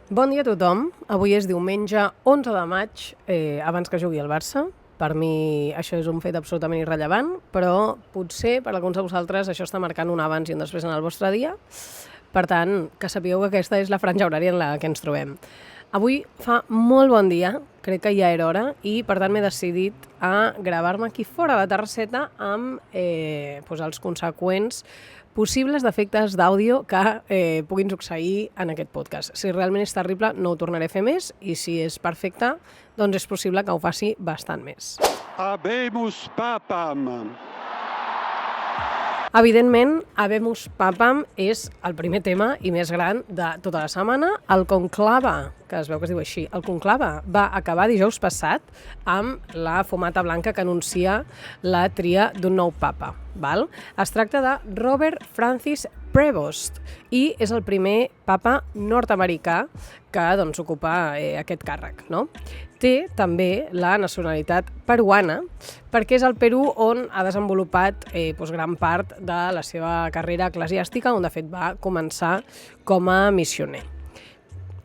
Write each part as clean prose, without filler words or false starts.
Bon dia a tothom. Avui és diumenge 11 de maig, abans que jugui el Barça. Per mi això és un fet absolutament irrellevant, però potser per alguns de vosaltres això està marcant un abans i un després en el vostre dia. Per tant, que sapigueu que aquesta és la franja horària en la que ens trobem. Avui fa molt bon dia, crec que ja era hora, i per tant m'he decidit a gravar-me aquí fora a la terrasseta amb els conseqüents possibles defectes d'àudio que puguin succeir en aquest podcast. Si realment és terrible, no ho tornaré a fer més, i si és perfecte, doncs és possible que ho faci bastant més. Habemus papam. Evidentment, Habemus papam és el primer tema i més gran de tota la setmana. El conclave, que es veu que es diu així, el conclave va acabar dijous passat amb la fumata blanca que anuncia la tria d'un nou papa. Val? Es tracta de Robert Francis Prevost i és el primer papa nord-americà que ocupa aquest càrrec. No? Té també la nacionalitat peruana perquè és al Perú on ha desenvolupat gran part de la seva carrera eclesiàstica, on de fet va començar com a missioner.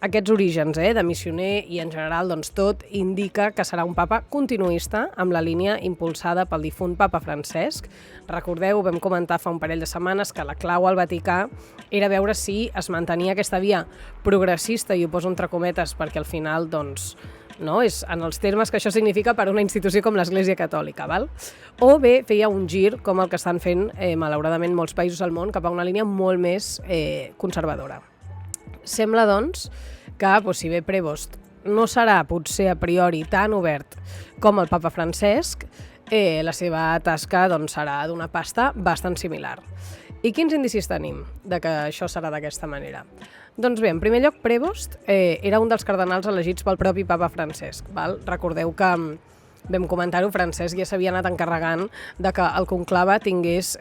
Aquests orígens de missioner i en general tot indica que serà un papa continuista amb la línia impulsada pel difunt papa Francesc. Recordeu, vam comentar fa un parell de setmanes que la clau al Vaticà era veure si es mantenia aquesta via progressista, i ho poso entre cometes perquè al final no, és en els termes que això significa per una institució com l'Església Catòlica, val? O bé feia un gir com el que estan fent malauradament molts països del món cap a una línia molt més conservadora. Sembla, doncs, que si bé Prevost no serà potser a priori tan obert com el papa Francesc, la seva tasca serà d'una pasta bastant similar. I quins indicis tenim de que això serà d'aquesta manera? Doncs bé, en primer lloc, Prevost era un dels cardenals elegits pel propi papa Francesc. Val? Recordeu que vam comentar-ho, Francesc ja s'havia anat encarregant de que el conclave tingués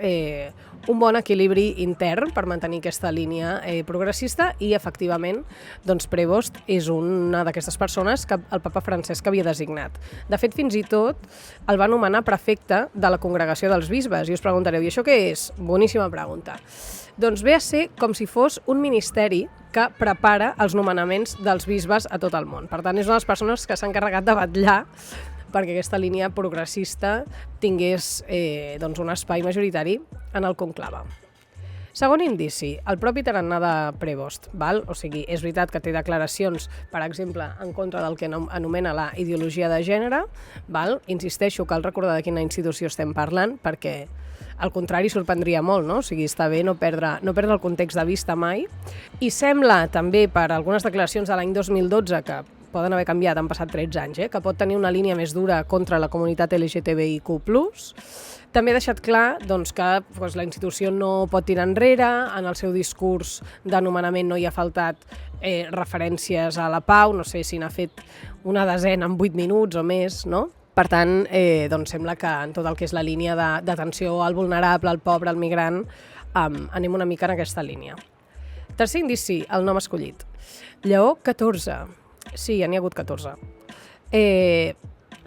un bon equilibri intern per mantenir aquesta línia progressista, i efectivament Prevost és una d'aquestes persones que el papa Francesc havia designat. De fet, fins i tot el va nomenar prefecte de la congregació dels bisbes, i us preguntareu, i això què és? Boníssima pregunta. Doncs ve a ser com si fos un ministeri que prepara els nomenaments dels bisbes a tot el món. Per tant, és una de les persones que s'ha encarregat de vetllar perquè aquesta línia progressista tingués un espai majoritari en el conclave. Segon indici, el propi tarannà de Prevost. Val? O sigui, és veritat que té declaracions, per exemple, en contra del que anomena la ideologia de gènere. Val? Insisteixo, cal recordar de quina institució estem parlant, perquè al contrari sorprendria molt, no? O sigui, està bé no perdre el context de vista mai. I sembla també, per algunes declaracions de l'any 2012, que poden haver canviat, han passat 13 anys, que pot tenir una línia més dura contra la comunitat LGTBIQ+. També ha deixat clar que la institució no pot tirar enrere, en el seu discurs de nomenament no hi ha faltat referències a la pau, no sé si n'ha fet una desena en 8 minuts o més, no? Per tant, sembla que en tot el que és la línia d'atenció al vulnerable, al pobre, al migrant, anem una mica en aquesta línia. Tercer indici, el nom escollit. Lleó XIV. Sí, n'hi ha hagut 14.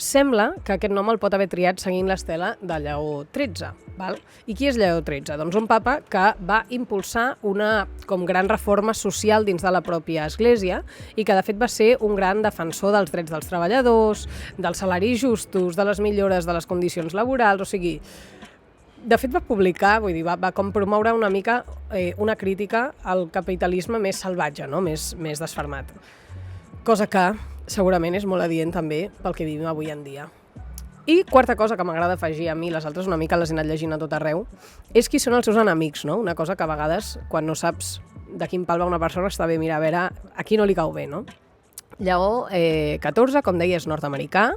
Sembla que aquest nom el pot haver triat seguint l'estela de Lleó XIII. Val? I qui és Lleó XIII? Doncs un papa que va impulsar una gran reforma social dins de la pròpia Església, i que de fet va ser un gran defensor dels drets dels treballadors, dels salaris justos, de les millores de les condicions laborals. O sigui, de fet va publicar, va com promoure una mica una crítica al capitalisme més salvatge, no? més desfermat. Cosa que segurament és molt adient també pel que vivim avui en dia. I quarta cosa que m'agrada afegir a mi, les altres una mica les he anat llegint a tot arreu, és qui són els seus enemics, no? Una cosa que a vegades, quan no saps de quin pal va una persona, està bé mirar a veure a qui no li cau bé, no? Lleó XIV, com deia, és nord-americà,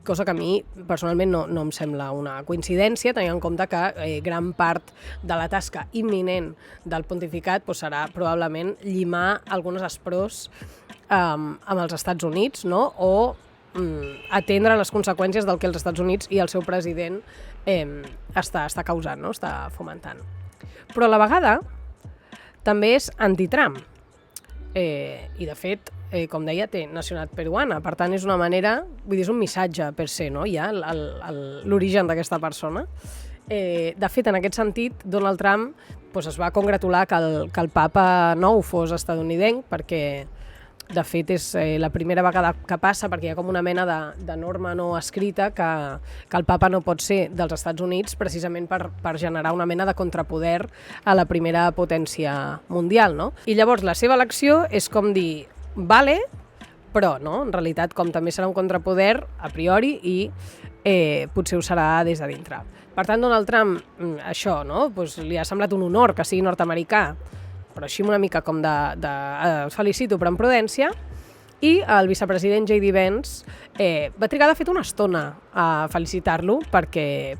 cosa que a mi personalment no em sembla una coincidència, tenint en compte que gran part de la tasca imminent del pontificat serà probablement llimar algunes asprors amb els Estats Units, no? O atendre les conseqüències del que els Estats Units i el seu president està causant, no? Està fomentant. Però a la vegada també és anti-Trump. I de fet, com deia, té nacionalitat peruana. Per tant, és una manera, és un missatge per se, no? Ja l'origen d'aquesta persona. De fet, en aquest sentit, Donald Trump es va congratular que el papa nou fos estadounidenc, perquè De fet, és la primera vegada que passa, perquè hi ha com una mena de norma no escrita que el papa no pot ser dels Estats Units precisament per generar una mena de contrapoder a la primera potència mundial, no? I llavors la seva elecció és com dir, vale, però no, en realitat com també serà un contrapoder a priori i potser ho serà des de dintre. Per tant, Donald Trump, això, no? Pues li ha semblat un honor que sigui nord-americà, però així una mica com felicito però amb prudència, i el vicepresident J.D. Vance va trigar de fet una estona a felicitar-lo perquè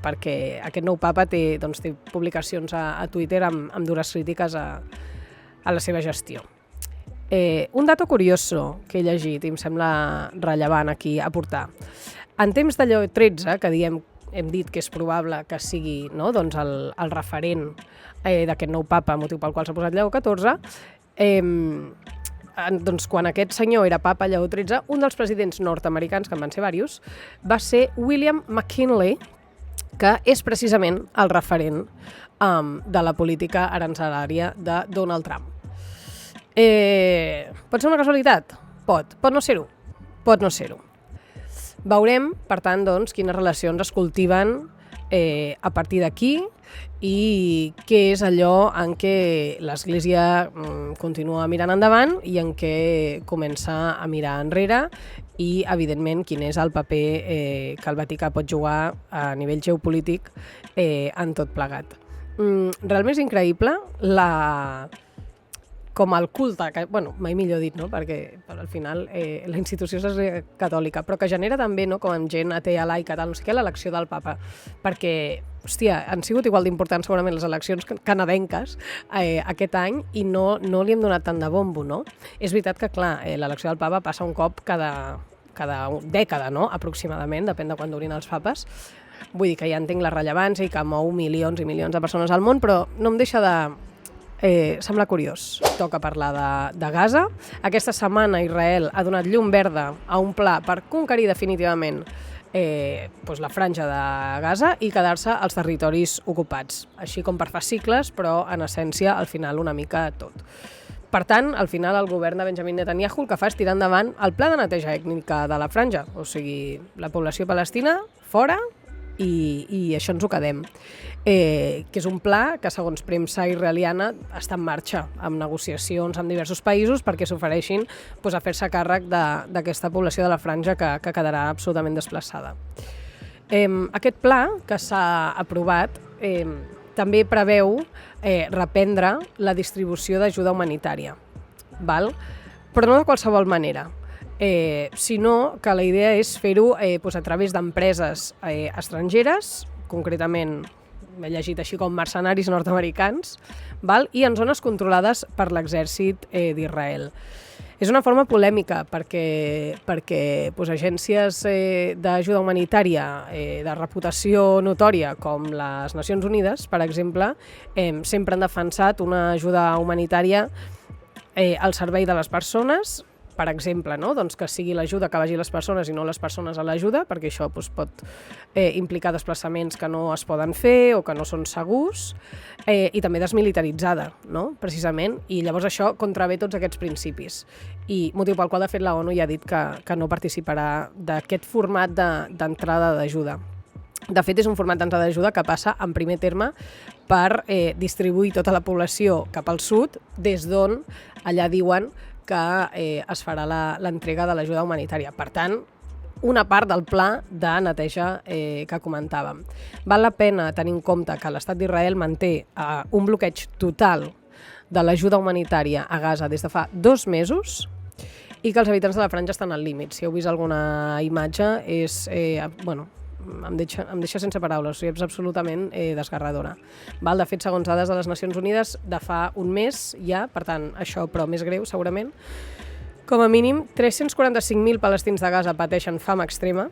aquest nou papa té publicacions a Twitter amb dures crítiques a la seva gestió. Un dato curioso que he llegit i em sembla rellevant aquí aportar. En temps de Lleó XIII, que hem dit que és probable que sigui, no, doncs el referent d'aquest nou papa, motiu pel qual s'ha posat Lleó XIV, doncs quan aquest senyor era papa Lleó XIII, un dels presidents nord-americans, que en van ser diversos, va ser William McKinley, que és precisament el referent de la política arancelària de Donald Trump. Pot ser una casualitat? Pot no ser-ho. Pot no ser-ho. Veurem, per tant, doncs, quines relacions es cultiven a partir d'aquí i què és allò en què l'Església continua mirant endavant i en què comença a mirar enrere i, evidentment, quin és el paper que el Vaticà pot jugar a nivell geopolític en tot plegat. Realment és increïble com el culte, que, mai millor dit, no? Perquè al final la institució és catòlica, però que genera també, no? Com amb gent atea, laica, tal, no sé què, l'elecció del papa. Perquè, hòstia, han sigut igual d'importants segurament les eleccions canadenques aquest any i no li hem donat tant de bombo, no? És veritat que, clar, l'elecció del papa passa un cop cada dècada, no? Aproximadament, depèn de quan durin els papes. Vull dir que ja entenc la rellevància i que mou milions i milions de persones al món, però no em deixa de... sembla curiós. Toca parlar de Gaza. Aquesta setmana Israel ha donat llum verda a un pla per conquerir definitivament la franja de Gaza i quedar-se als territoris ocupats, així com per fascicles, però en essència al final una mica tot. Per tant, al final el govern de Benjamin Netanyahu el que fa és tirar endavant el pla de neteja ètnica de la franja, o sigui, la població palestina fora i això ens ho quedem. Que és un pla que, segons premsa israeliana, està en marxa amb negociacions amb diversos països perquè s'ofereixin a fer-se càrrec d'aquesta població de la franja que quedarà absolutament desplaçada. Aquest pla que s'ha aprovat també preveu reprendre la distribució d'ajuda humanitària, però no de qualsevol manera, sinó que la idea és fer-ho a través d'empreses estrangeres, concretament m'he llegit així com mercenaris nord-americans, i en zones controlades per l'exèrcit d'Israel. És una forma polèmica perquè agències d'ajuda humanitària de reputació notòria com les Nacions Unides, per exemple, sempre han defensat una ajuda humanitària al servei de les persones, per exemple, no? Doncs que sigui l'ajuda que vagi a les persones i no les persones a l'ajuda, perquè això pot implicar desplaçaments que no es poden fer o que no són segurs, i també desmilitaritzada, no? Precisament, i llavors això contravé tots aquests principis. I motiu pel qual, de fet, la ONU ja ha dit que no participarà d'aquest format d'entrada d'ajuda. De fet, és un format d'entrada d'ajuda que passa, en primer terme, per distribuir tota la població cap al sud, des d'on allà diuen que es farà l'entrega de l'ajuda humanitària. Per tant, una part del pla de neteja que comentàvem. Val la pena tenir en compte que l'Estat d'Israel manté un bloqueig total de l'ajuda humanitària a Gaza des de fa 2 mesos i que els habitants de la franja estan al límit. Si heu vist alguna imatge, em deixa sense paraules, és absolutament desgarradora. De fet, segons dades de les Nacions Unides, de fa un mes ja, per tant, això però més greu segurament, com a mínim 345.000 palestins de Gaza pateixen fam extrema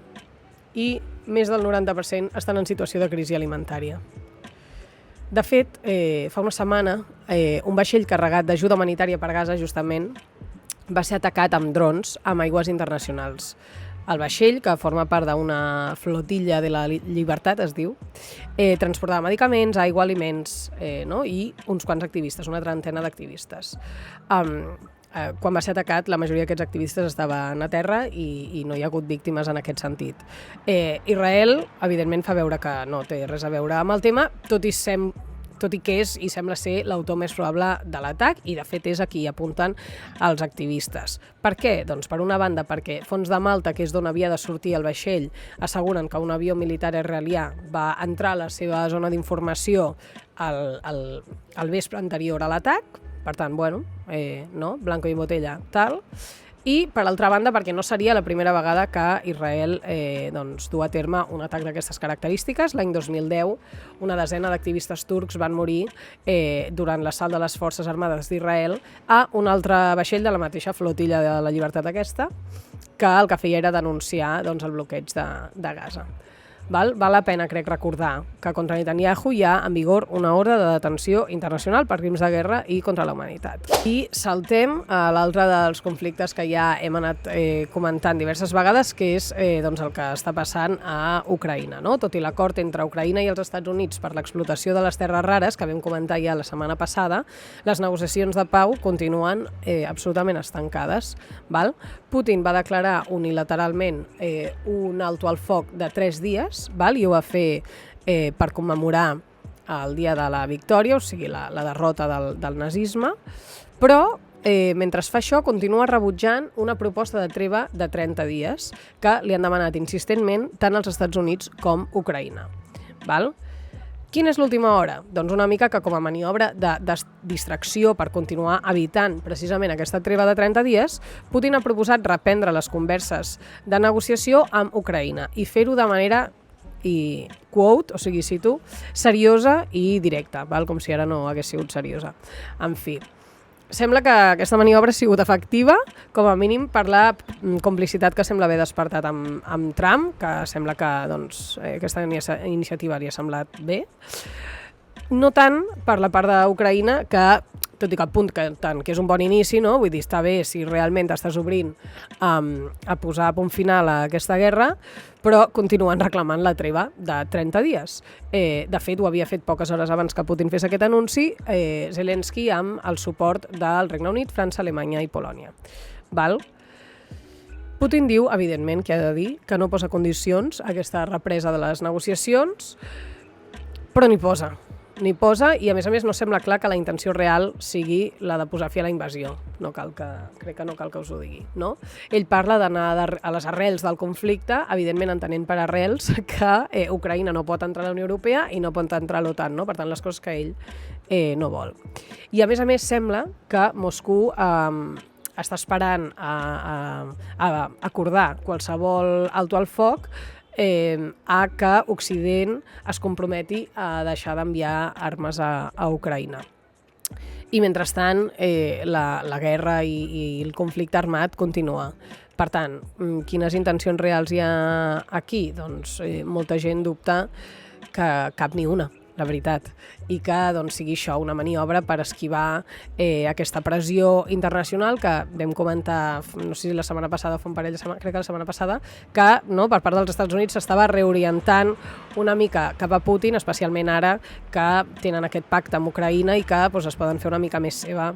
i més del 90% estan en situació de crisi alimentària. De fet, fa una setmana, un vaixell carregat d'ajuda humanitària per Gaza, justament, va ser atacat amb drons amb aigües internacionals. El vaixell, que forma part d'una flotilla de la llibertat, es diu, transportava medicaments, aigua, aliments, i uns quants activistes, una trentena d'activistes. quan va ser atacat, la majoria d'aquests activistes estaven a terra i no hi ha hagut víctimes en aquest sentit. Israel, evidentment, fa veure que no té res a veure amb el tema, tot i que és i sembla ser l'autor més probable de l'atac, i de fet és a qui apunten els activistes. Per què? Doncs per una banda perquè Fons de Malta, que és d'on havia de sortir el vaixell, asseguren que un avió militar israelià va entrar a la seva zona d'informació al vespre anterior a l'atac, per tant, no? Blanco i botella, tal. I, per altra banda, perquè no seria la primera vegada que Israel du a terme un atac d'aquestes característiques. L'any 2010, una desena d'activistes turcs van morir durant l'assalt de les Forces Armades d'Israel a un altre vaixell de la mateixa flotilla de la llibertat aquesta, que el que feia era denunciar el bloqueig de Gaza. Val la pena, crec, recordar que contra Netanyahu hi ha en vigor una ordre de detenció internacional per crims de guerra i contra la humanitat. I saltem a l'altre dels conflictes que ja hem anat comentant diverses vegades, que és el que està passant a Ucraïna. No? Tot i l'acord entre Ucraïna i els Estats Units per l'explotació de les terres rares, que vam comentar ja la setmana passada, les negociacions de pau continuen absolutament estancades. Val? Putin va declarar unilateralment un alto al foc de 3 dies, i ho va fer per commemorar el dia de la victòria, o sigui, la derrota del nazisme, però mentre fa això continua rebutjant una proposta de treva de 30 dies que li han demanat insistentment tant els Estats Units com Ucraïna. Quina és l'última hora? Doncs una mica que com a maniobra de distracció per continuar evitant precisament aquesta treva de 30 dies, Putin ha proposat reprendre les converses de negociació amb Ucraïna i fer-ho de manera, i quote, o sigui, cito, seriosa i directa, com si ara no hagués sigut seriosa. En fi, sembla que aquesta maniobra ha sigut efectiva, com a mínim per la complicitat que sembla haver despertat amb Trump, que sembla que aquesta iniciativa li ha semblat bé. No tant per la part d'Ucraïna, que tot i que apunten que és un bon inici, no? Vull dir, està bé si realment estàs obrint a posar a punt final a aquesta guerra, però continuen reclamant la treva de 30 dies. De fet, ho havia fet poques hores abans que Putin fes aquest anunci, Zelensky amb el suport del Regne Unit, França, Alemanya i Polònia. Putin diu, evidentment, que ha de dir que no posa condicions a aquesta represa de les negociacions, però n'hi posa i, a més, no sembla clar que la intenció real sigui la de posar fi a la invasió. Crec que no cal que us ho digui, no? Ell parla d'anar a les arrels del conflicte, evidentment entenent per arrels que Ucraïna no pot entrar a la Unió Europea i no pot entrar a l'OTAN, no? Per tant, les coses que ell no vol. I, a més, sembla que Moscou està esperant a acordar qualsevol alto al foc a que Occident es comprometi a deixar d'enviar armes a Ucraïna. I mentrestant la guerra i el conflicte armat continua. Per tant, quines intencions reals hi ha aquí? Doncs molta gent dubta que cap ni una, la veritat, i que sigui això una maniobra per esquivar aquesta pressió internacional que vam comentar, no sé si la setmana passada o fa un parell de setmanes, crec que la setmana passada, que per part dels Estats Units s'estava reorientant una mica cap a Putin, especialment ara que tenen aquest pacte amb Ucraïna i que es poden fer una mica més seva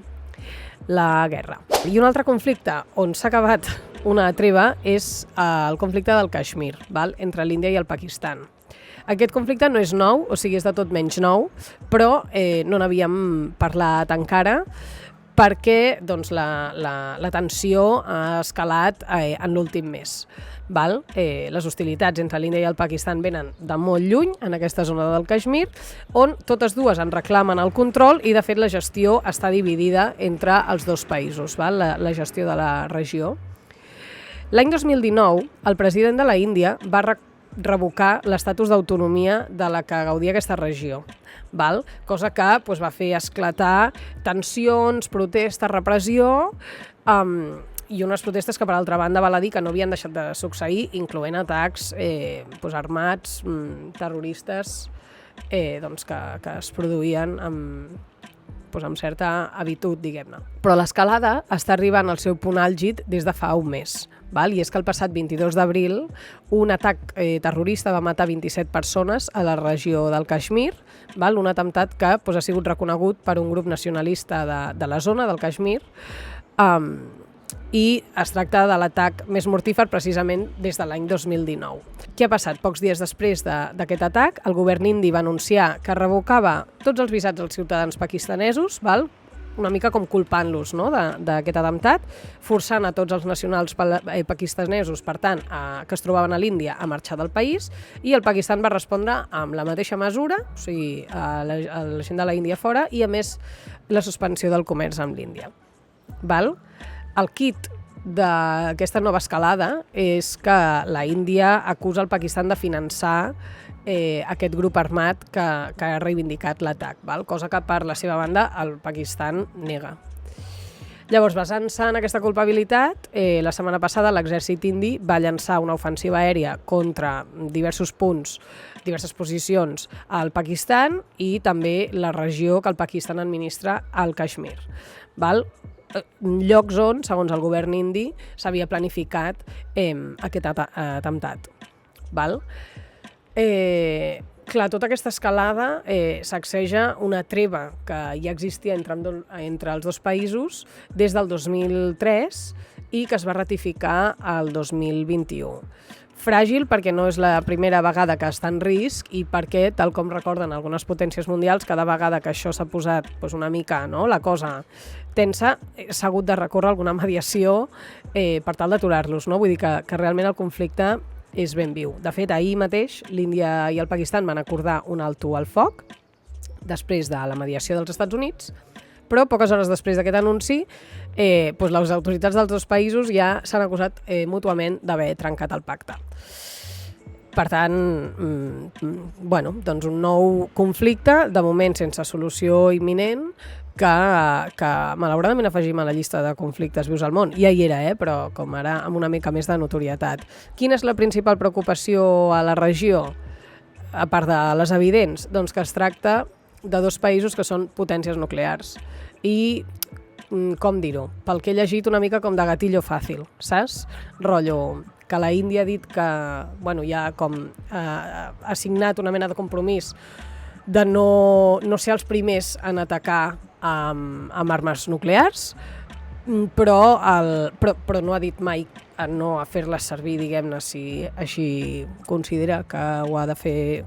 la guerra. I un altre conflicte on s'ha acabat una treva és el conflicte del Caixmir, entre l'Índia i el Pakistan. Aquest conflicte no és nou, o sigui, és de tot menys nou, però no n'havíem parlat encara perquè la tensió ha escalat en l'últim mes. Les hostilitats entre l'Índia i el Pakistan venen de molt lluny, en aquesta zona del Caixmir, on totes dues en reclamen el control i, de fet, la gestió està dividida entre els dos països, la gestió de la regió. L'any 2019, el president de la Índia va revocar l'estatus d'autonomia de la que gaudia aquesta regió, cosa que va fer esclatar tensions, protestes, repressió, i unes protestes que, per altra banda, val a dir que no havien deixat de succeir, incloent atacs armats, terroristes, que es produïen amb certa habitud, diguem-ne. Però l'escalada està arribant al seu punt àlgid des de fa un mes. I és que el passat 22 d'abril un atac terrorista va matar 27 persones a la regió del Caixmir, un atemptat que ha sigut reconegut per un grup nacionalista de la zona del Caixmir, i es tracta de l'atac més mortífer precisament des de l'any 2019. Què ha passat? Pocs dies després d'aquest atac, el govern indi va anunciar que revocava tots els visats als ciutadans pakistanesos, val? Una mica com culpant-los, no?, d'aquest atemptat, forçant a tots els nacionals pakistanesos, per tant, que es trobaven a l'Índia, a marxar del país, i el Pakistan va respondre amb la mateixa mesura, o sigui, a la gent de l'Índia fora, i a més la suspensió del comerç amb l'Índia. Val? El kit d'aquesta nova escalada és que la Índia acusa el Pakistan de finançar aquest grup armat que ha reivindicat l'atac, cosa que per la seva banda el Pakistan nega. Llavors, basant-se en aquesta culpabilitat, la setmana passada l'exèrcit indi va llançar una ofensiva aèria contra diversos punts, diverses posicions al Pakistan i també la regió que el Pakistan administra al Kashmir. Llocs on, segons el govern indi, s'havia planificat aquest atemptat. Clar, tota aquesta escalada sacseja una treva que ja existia entre els dos països des del 2003 i que es va ratificar el 2021. Fràgil perquè no és la primera vegada que està en risc i perquè, tal com recorden algunes potències mundials, cada vegada que això s'ha posat una mica, la cosa tensa, s'ha hagut de recórrer a alguna mediació per tal d'aturar-los. Vull dir que realment el conflicte és ben viu. De fet, ahir mateix l'Índia i el Pakistan van acordar un alto al foc després de la mediació dels Estats Units, però poques hores després d'aquest anunci les autoritats dels dos països ja s'han acusat mútuament d'haver trencat el pacte. Per tant, doncs un nou conflicte, de moment sense solució imminent, que malauradament afegim a la llista de conflictes vius al món. Ja hi era, però com ara amb una mica més de notorietat. Quina és la principal preocupació a la regió, a part de les evidents? Doncs que es tracta de dos països que són potències nuclears. I, com dir-ho, pel que he llegit una mica com de gatillo fàcil, saps? Rotllo que la Índia ha dit que ja ha signat una mena de compromís de no ser els primers en atacar amb armes nuclears, però no ha dit mai no a fer-les servir, diguem-ne, si així considera que ho ha de fer.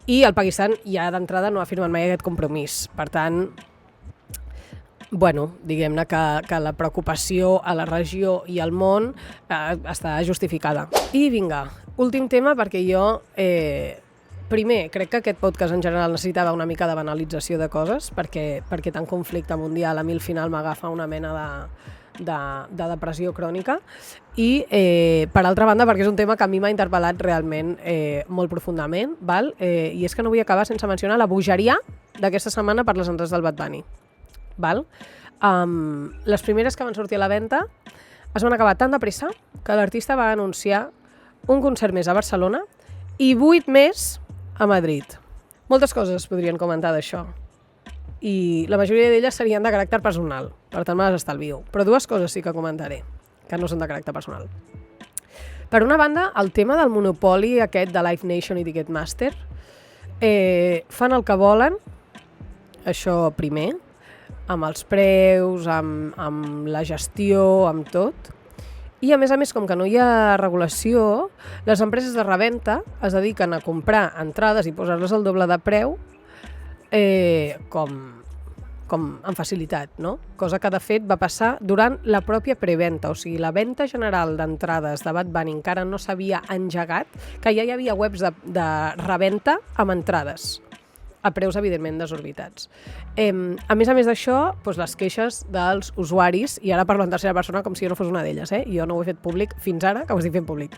I el Pakistan ja d'entrada no ha firmat mai aquest compromís. Per tant, diguem-ne que la preocupació a la regió i al món està justificada. I vinga, últim tema, perquè jo primer, crec que aquest podcast en general necessitava una mica de banalització de coses, perquè tant conflicte mundial a mi al final m'agafa una mena de depressió crònica, i per altra banda perquè és un tema que a mi m'ha interpel·lat realment molt profundament, i és que no vull acabar sense mencionar la bogeria d'aquesta setmana per les entrades del Bad Bunny. Les primeres que van sortir a la venda es van acabar tan de pressa que l'artista va anunciar un concert més a Barcelona i 8 més a Madrid. Moltes coses es podrien comentar d'això i la majoria d'elles serien de caràcter personal, per tant me les estalvio, però 2 coses sí que comentaré que no són de caràcter personal. Per una banda, el tema del monopoli aquest de Live Nation i Ticketmaster, fan el que volen, això primer, amb els preus, amb la gestió, amb tot. I a més, com que no hi ha regulació, les empreses de reventa es dediquen a comprar entrades i posar-les al doble de preu com amb facilitat, no? Cosa que de fet va passar durant la pròpia preventa, o sigui, la venda general d'entrades de Bad Bunny encara no s'havia engegat, que ja hi havia webs de reventa amb entrades a preus, evidentment, desorbitats. A més d'això, les queixes dels usuaris, i ara parlo en tercera persona com si jo no fos una d'elles, jo no ho he fet públic fins ara, que ho estic fent públic,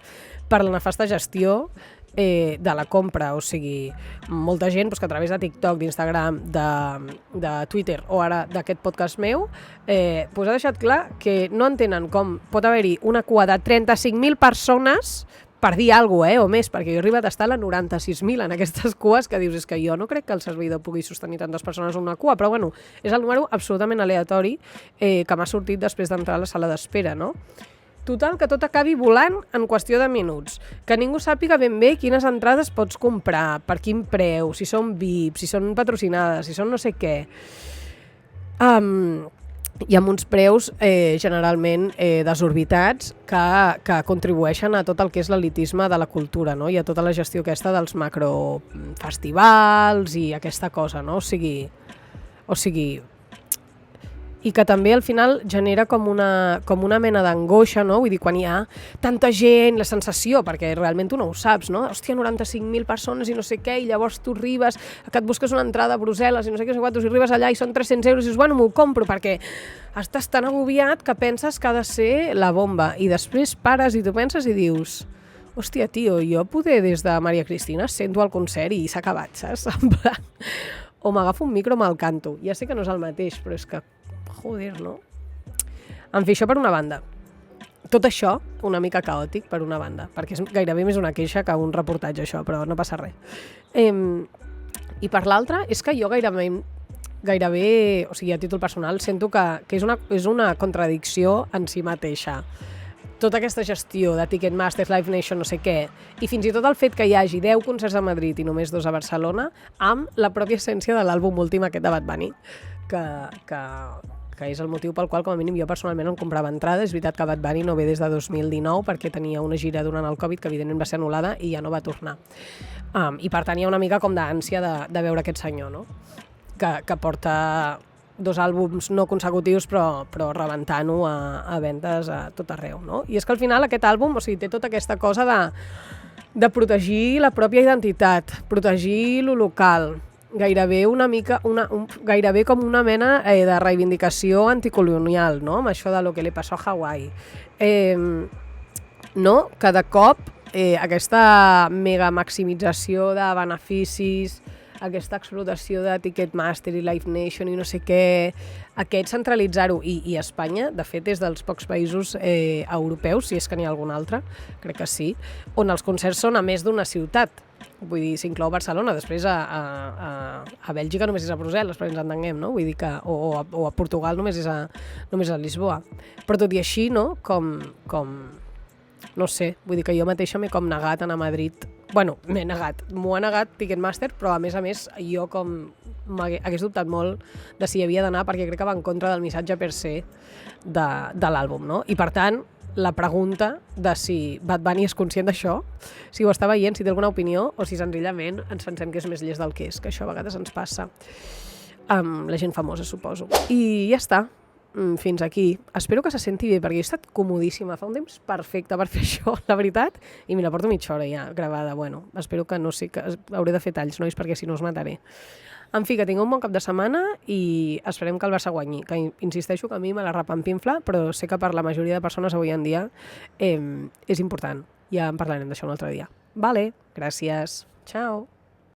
per la nefasta gestió de la compra, o sigui, molta gent que a través de TikTok, d'Instagram, de Twitter o ara d'aquest podcast meu, ha deixat clar que no entenen com pot haver-hi una cua de 35.000 persones per dir alguna cosa, o més, perquè jo he arribat a estar a la 96.000 en aquestes cues, que dius, és que jo no crec que el servidor pugui sostenir tantes persones en una cua, però bueno, és el número absolutament aleatori que m'ha sortit després d'entrar a la sala d'espera, no? Total, que tot acabi volant en qüestió de minuts, que ningú sàpiga ben bé quines entrades pots comprar, per quin preu, si són VIP, si són patrocinades, si són no sé què. i amb uns preus generalment desorbitats que contribueixen a tot el que és l'elitisme de la cultura, no? I a tota la gestió aquesta dels macrofestivals i aquesta cosa, no? O sigui, i que també al final genera com una mena d'angoixa, no? Vull dir, quan hi ha tanta gent, la sensació, perquè realment tu no ho saps, no? Hòstia, 95.000 persones i no sé què, i llavors tu arribes, que et busques una entrada a Brussel·les i no sé què, i arribes allà i són 300 euros i dius, bueno, m'ho compro, perquè estàs tan agobiat que penses que ha de ser la bomba. I després pares i tu penses i dius, hòstia, tio, jo poder des de Maria Cristina sento el concert i s'ha acabat, saps? En plan, o m'agafo un micro o me'l canto. Ja sé que no és el mateix, però és que joder, no? En fi, això per una banda. Tot això, una mica caòtic per una banda, perquè és gairebé més una queixa que un reportatge, això, però no passa res. I per l'altra, és que jo gairebé, o sigui, a títol personal, sento que és una contradicció en si mateixa. Tota aquesta gestió de Ticketmaster, Live Nation, no sé què, i fins i tot el fet que hi hagi 10 concerts a Madrid i només 2 a Barcelona, amb la pròpia essència de l'àlbum últim aquest de Bad Bunny, que és el motiu pel qual, com a mínim, jo personalment em comprava entrada. És veritat que Bad Bunny no ve des de 2019 perquè tenia una gira durant el Covid que evidentment va ser anul·lada i ja no va tornar. I per tant hi ha una mica com d'ànsia de veure aquest senyor, no? Que porta 2 àlbums no consecutius però rebentant-ho a ventes a tot arreu, no? I és que al final aquest àlbum, o sigui, té tota aquesta cosa de protegir la pròpia identitat, protegir lo local, gairebé gairebé com una mena de reivindicació anticolonial, no? Amb això de lo que li passó a Hawaii. No? Cada cop aquesta mega maximització de beneficis, aquesta explotació de Ticketmaster i Live Nation i no sé què, aquest centralitzar-ho, i Espanya, de fet, és dels pocs països europeus, si és que n'hi ha algun altre, crec que sí, on els concerts són a més d'una ciutat. Vull dir, s'inclou Barcelona, després a Bèlgica només és a Brussel·les, però ens entenguem, no? Vull dir que, o a Portugal només és a Lisboa. Però tot i així, no? Com no sé, vull dir que jo mateixa m'he com negat a anar a Madrid. Bueno, m'ho ha negat Ticketmaster, però a més, jo com hagués dubtat molt de si hi havia d'anar, perquè crec que va en contra del missatge per se de l'àlbum, no? I per tant, la pregunta de si Bad Bunny és conscient d'això, si ho està veient, si té alguna opinió, o si senzillament ens pensem que és més llest del que és, que això a vegades ens passa amb la gent famosa, suposo. I ja està. Fins aquí. Espero que se senti bé, perquè jo he estat comodíssima. Fa un temps perfecte per fer això, la veritat. I mira, porto mitja hora ja gravada. Bueno, espero que no sé, que hauré de fer talls, nois, perquè si no us mataré. En fi, que tingueu un bon cap de setmana i esperem que el Barça guanyi. Que insisteixo que a mi me la repampinfla, però sé que per la majoria de persones avui en dia és important. Ja en parlarem d'això un altre dia. Vale, gràcies. Ciao.